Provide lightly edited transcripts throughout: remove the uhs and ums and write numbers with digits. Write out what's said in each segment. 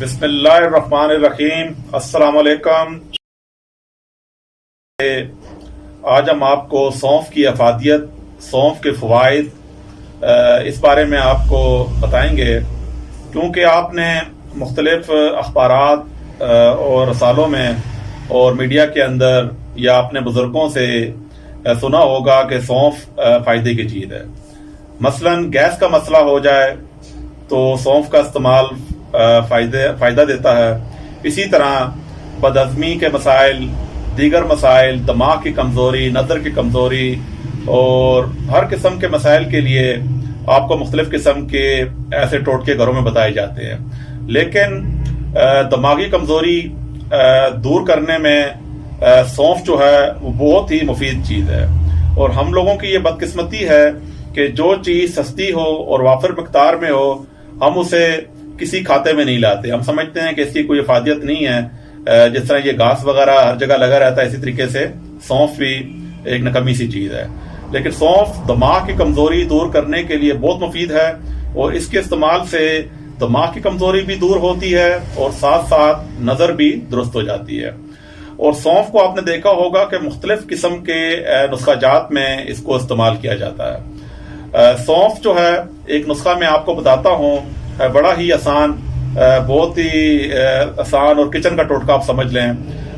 बिस्मिल्लाहिर्रहमानिर्रहीम। अस्सलाम वालेकुम। आज हम आपको सौंफ की अफादियत, सौंफ के फ़वाइद, इस बारे में आपको बताएंगे, क्योंकि आपने मुख्तलिफ अखबारात और रसालों में और मीडिया के अंदर या अपने बुज़ुर्गों से सुना होगा कि सौंफ फ़ायदे की चीज़ है। मसलन गैस का मसला हो जाए तो सौंफ का इस्तेमाल फ़ायदा देता है। इसी तरह बदहज़मी के मसाइल, दीगर मसाइल, दिमाग की कमज़ोरी, नज़र की कमज़ोरी और हर किस्म के मसाइल के लिए आपको मुख्तलिफ़ किस्म के ऐसे टोटके घरों में बताए जाते हैं। लेकिन दिमागी कमज़ोरी दूर करने में सौंफ जो है वो बहुत ही मुफीद चीज़ है। और हम लोगों की ये बदकिस्मती है कि जो चीज़ सस्ती हो और वाफिर मकदार में हो, हम उसे किसी खाते में नहीं लाते। हम समझते हैं कि इसकी कोई अफादियत नहीं है। जिस तरह ये घास वगैरह हर जगह लगा रहता है, इसी तरीके से सौंफ भी एक नकमी सी चीज़ है। लेकिन सौंफ दिमाग की कमज़ोरी दूर करने के लिए बहुत मुफीद है और इसके इस्तेमाल से दिमाग की कमज़ोरी भी दूर होती है और साथ साथ नज़र भी दुरुस्त हो जाती है। और सौंफ को आपने देखा होगा कि मुख्तलिफ किस्म के नुस्खाजात में इसको इस्तेमाल किया जाता है। सौंफ जो है, एक नुस्खा मैं आपको बताता हूँ, बड़ा ही आसान, बहुत ही आसान और किचन का टोटका आप समझ लें।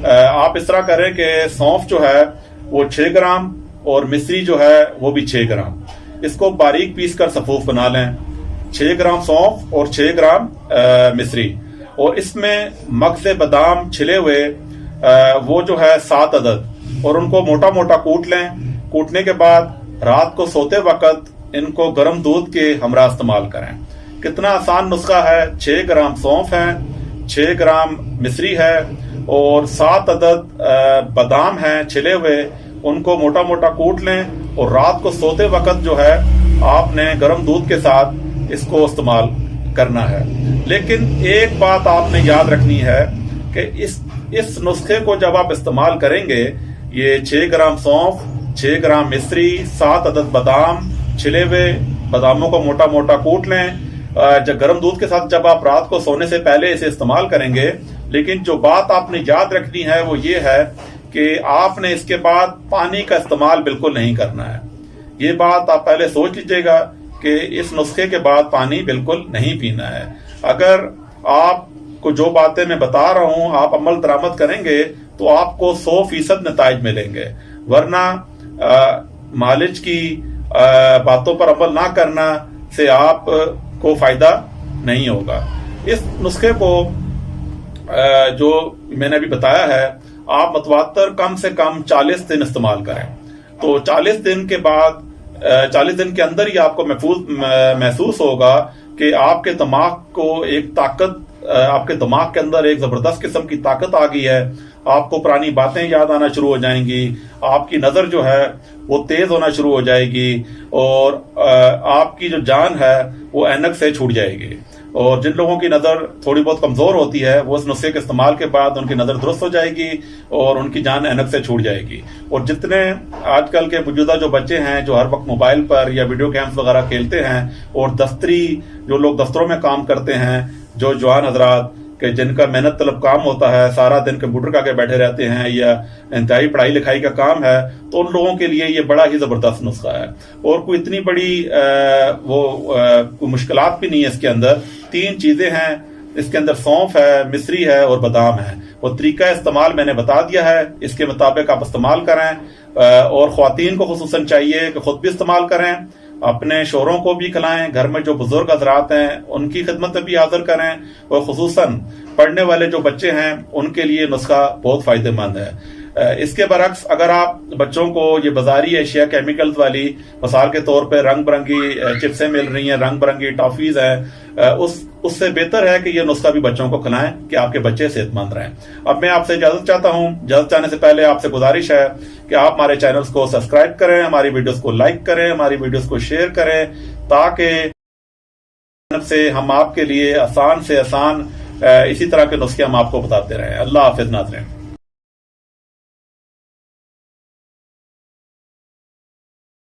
आप इस तरह करें कि सौंफ जो है वो 6 ग्राम और मिश्री जो है वो भी 6 ग्राम, इसको बारीक पीस कर सफूफ बना लें। 6 ग्राम सौंफ और 6 ग्राम मिश्री, और इसमें मगज़ बादाम छिले हुए वो जो है 7 अदद, और उनको मोटा मोटा कूट लें। कूटने के बाद रात को सोते वक्त इनको गर्म दूध के हमरा इस्तेमाल करें। कितना आसान नुस्खा है। 6 ग्राम सौंफ है, 6 ग्राम मिश्री है और 7 अदद बादाम हैं छिले हुए, उनको मोटा मोटा कूट लें और रात को सोते वक्त जो है आपने गर्म दूध के साथ इसको इस्तेमाल करना है। लेकिन एक बात आपने याद रखनी है कि इस नुस्खे को जब आप इस्तेमाल करेंगे, ये 6 ग्राम सौंफ, 6 ग्राम मिश्री, 7 अदद बादाम छिले हुए, बादामों को मोटा मोटा कूट लें। जब गर्म दूध के साथ जब आप रात को सोने से पहले इसे इस्तेमाल करेंगे। लेकिन जो बात आपने याद रखनी है वो ये है कि आपने इसके बाद पानी का इस्तेमाल बिल्कुल नहीं करना है। ये बात आप पहले सोच लीजिएगा कि इस नुस्खे के बाद पानी बिल्कुल नहीं पीना है। अगर आपको जो बातें मैं बता रहा हूं आप अमल दरामद करेंगे तो आपको 100% नताइज मिलेंगे। वरना मालिज की बातों पर अमल ना करना से आप को फायदा नहीं होगा। इस नुस्खे को जो मैंने अभी बताया है, आप मतवातर कम से कम 40 दिन इस्तेमाल करें। तो 40 दिन के बाद 40 दिन के अंदर ही आपको महसूस होगा कि आपके दिमाग को एक ताकत, आपके दिमाग के अंदर एक जबरदस्त किस्म की ताकत आ गई है। आपको पुरानी बातें याद आना शुरू हो जाएंगी, आपकी नजर जो है वो तेज होना शुरू हो जाएगी और आपकी जो जान है वो ऐनक से छूट जाएगी। और जिन लोगों की नजर थोड़ी बहुत कमजोर होती है वो इस नुस्खे के इस्तेमाल के बाद उनकी नजर दुरुस्त हो जाएगी और उनकी जान ऐनक से छूट जाएगी। और जितने आजकल के मौजूदा जो बच्चे हैं जो हर वक्त मोबाइल पर या वीडियो गेम्स वगैरह खेलते हैं, और दफ्तरी जो लोग दफ्तरों में काम करते हैं, जो जवान हजरात कि जिनका मेहनत तलब काम होता है, सारा दिन कंप्यूटर के आगे बैठे रहते हैं या इंतहाई पढ़ाई लिखाई का काम है, तो उन लोगों के लिए ये बड़ा ही जबरदस्त नुस्खा है। और कोई इतनी बड़ी कोई मुश्किलात भी नहीं है इसके अंदर। 3 चीजें हैं इसके अंदर, सौंफ है, मिश्री है और बादाम है। वो तरीका इस्तेमाल मैंने बता दिया है, इसके मुताबिक आप इस्तेमाल करें। और ख्वातीन को खुसूसन चाहिए कि खुद भी इस्तेमाल करें, अपने शोरों को भी खिलाएं, घर में जो बुजुर्ग हजरात हैं उनकी खिदमत में भी हाजिर करें, और खुसूसन पढ़ने वाले जो बच्चे हैं उनके लिए नुस्खा बहुत फायदेमंद है। इसके बरक्स अगर आप बच्चों को ये बाजारी एशिया केमिकल्स वाली, मिसाल के तौर पे रंग बिरंगी चिप्सें मिल रही हैं, रंग बिरंगी टॉफीज हैं, उससे बेहतर है कि ये नुस्खा भी बच्चों को खिलाएं कि आपके बच्चे सेहतमंद रहें। अब मैं आपसे इजाजत चाहता हूं। इजाजत चाहने से पहले आपसे गुजारिश है कि आप हमारे चैनल्स को सब्सक्राइब करें, हमारी वीडियोस को लाइक करें, हमारी वीडियोस को शेयर करें, ताकि से हम आपके लिए आसान से आसान इसी तरह के नुस्खे हम आपको बताते रहें। अल्लाह हाफिज नाज़रीन।